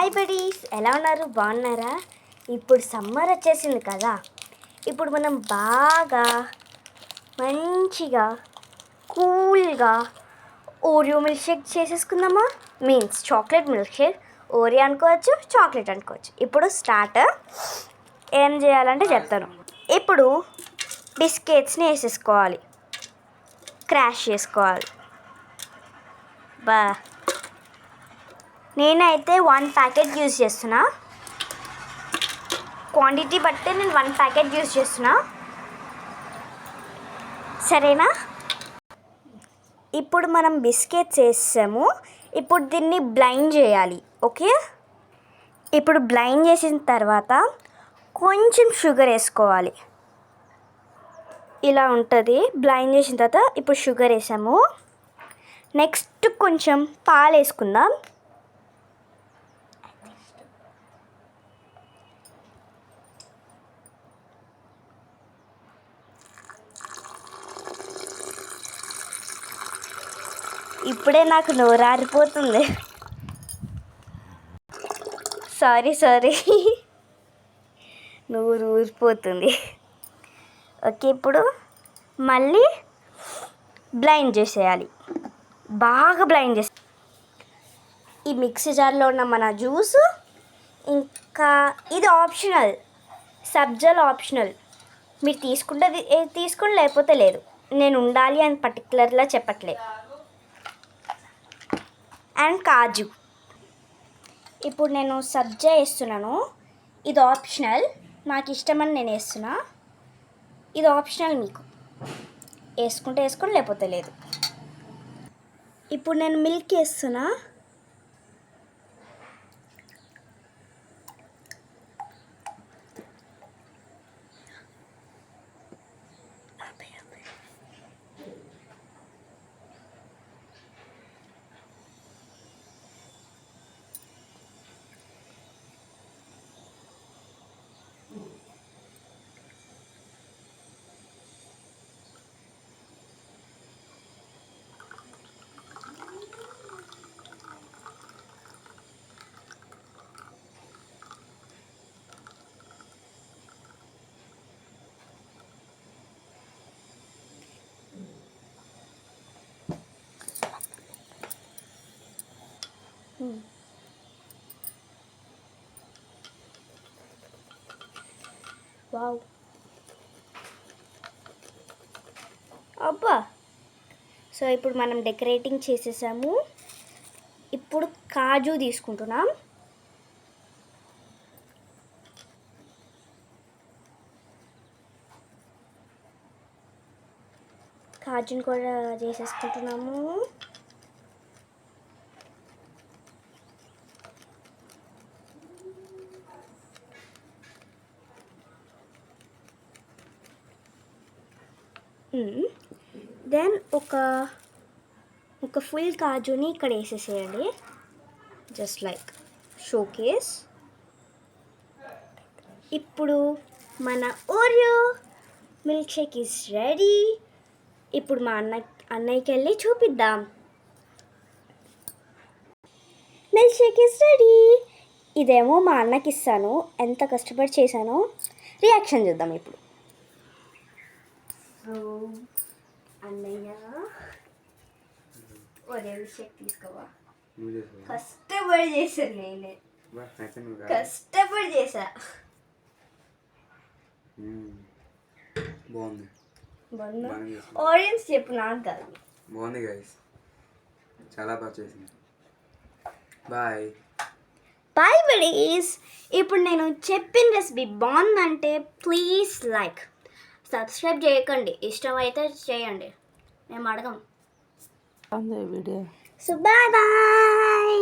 Hi buddies, ఎలా ఉన్నారు? బాగున్నారా? ఇప్పుడు సమ్మర్ వచ్చేసింది కదా, ఇప్పుడు మనం బాగా మంచిగా కూల్గా ఓరియో మిల్క్ షేక్ చేసేసుకుందామా? Means chocolate milk shake. Oreo అనుకోవచ్చు, చాక్లెట్ అనుకోవచ్చు. ఇప్పుడు స్టార్టర్ ఏం చేయాలంటే చెప్తాను. ఇప్పుడు బిస్కెట్స్ని వేసేసుకోవాలి, క్రాష్ చేసుకోవాలి. నేనైతే 1 ప్యాకెట్ యూజ్ చేస్తున్నా. క్వాంటిటీ బట్టి నేను 1 ప్యాకెట్ యూజ్ చేస్తున్నా, సరేనా? ఇప్పుడు మనం బిస్కెట్స్ వేసాము. ఇప్పుడు దీన్ని బ్లైండ్ చేయాలి, ఓకే? ఇప్పుడు బ్లైండ్ చేసిన తర్వాత కొంచెం షుగర్ వేసుకోవాలి. ఇలా ఉంటుంది. బ్లైండ్ చేసిన తర్వాత ఇప్పుడు షుగర్ వేసాము. నెక్స్ట్ కొంచెం పాలు వేసుకుందాం. ఇప్పుడే నాకు నోరారిపోతుంది. సారీ నోరు ఊరిపోతుంది. ఓకే, ఇప్పుడు మళ్ళీ బ్లైండ్ చేసేయాలి, బాగా బ్లైండ్ చేసి ఈ మిక్సీ జార్లో ఉన్న మన జ్యూస్. ఇంకా ఇది ఆప్షనల్, సబ్జాలు ఆప్షనల్. మీరు తీసుకుంటే తీసుకుని, లేకపోతే లేదు. నేను ఉండాలి అని పర్టికులర్గా చెప్పట్లేదు. అండ్ కాజు. ఇప్పుడు నేను సబ్జా వేస్తున్నాను. ఇది ఆప్షనల్, నాకు ఇష్టమని నేను వేస్తున్నా. ఇది ఆప్షనల్, మీకు వేసుకుంటే వేసుకొని, లేకపోతే లేదు. ఇప్పుడు నేను మిల్క్ వేస్తున్నా. వావ్, అబ్బా! సో ఇప్పుడు మనం డెకరేటింగ్ చేసేసాము. ఇప్పుడు కాజు తీసుకుంటున్నాం. కాజుని కూడా చేసేసుకుంటున్నాము. దెన్ ఒక ఫుల్ కాజుని ఇక్కడ వేసేసేయండి, జస్ట్ లైక్ షోకేస్. ఇప్పుడు మన Oreo milk Sheikh is ready. ఇప్పుడు మా అన్నయ్యకి వెళ్ళి చూపిద్దాం. Milk shake is ready. ఇదేమో మా అన్నకి ఇస్తాను, ఎంత కష్టపడి చేశానో. రియాక్షన్ చూద్దాం ఇప్పుడు. సో అన్నయ్య, ఓరియో షేక్ తీసుకోవా. కష్టపడి చేశాను, నేనే కష్టపడి చేశా. బాగుంది. ఆడియన్స్ చెప్పు, నాకు కాదు. బాగుంది గైస్, చాలా బాగా చేసింది. Bye bye buddies. ఇప్పుడు నేను చెప్పిన రెసిపీ బాగుందంటే ప్లీజ్ లైక్, సబ్స్క్రైబ్ చేయకండి. ఇష్టమైతే చేయండి, మేము అడగం. వీడియో. So bye bye.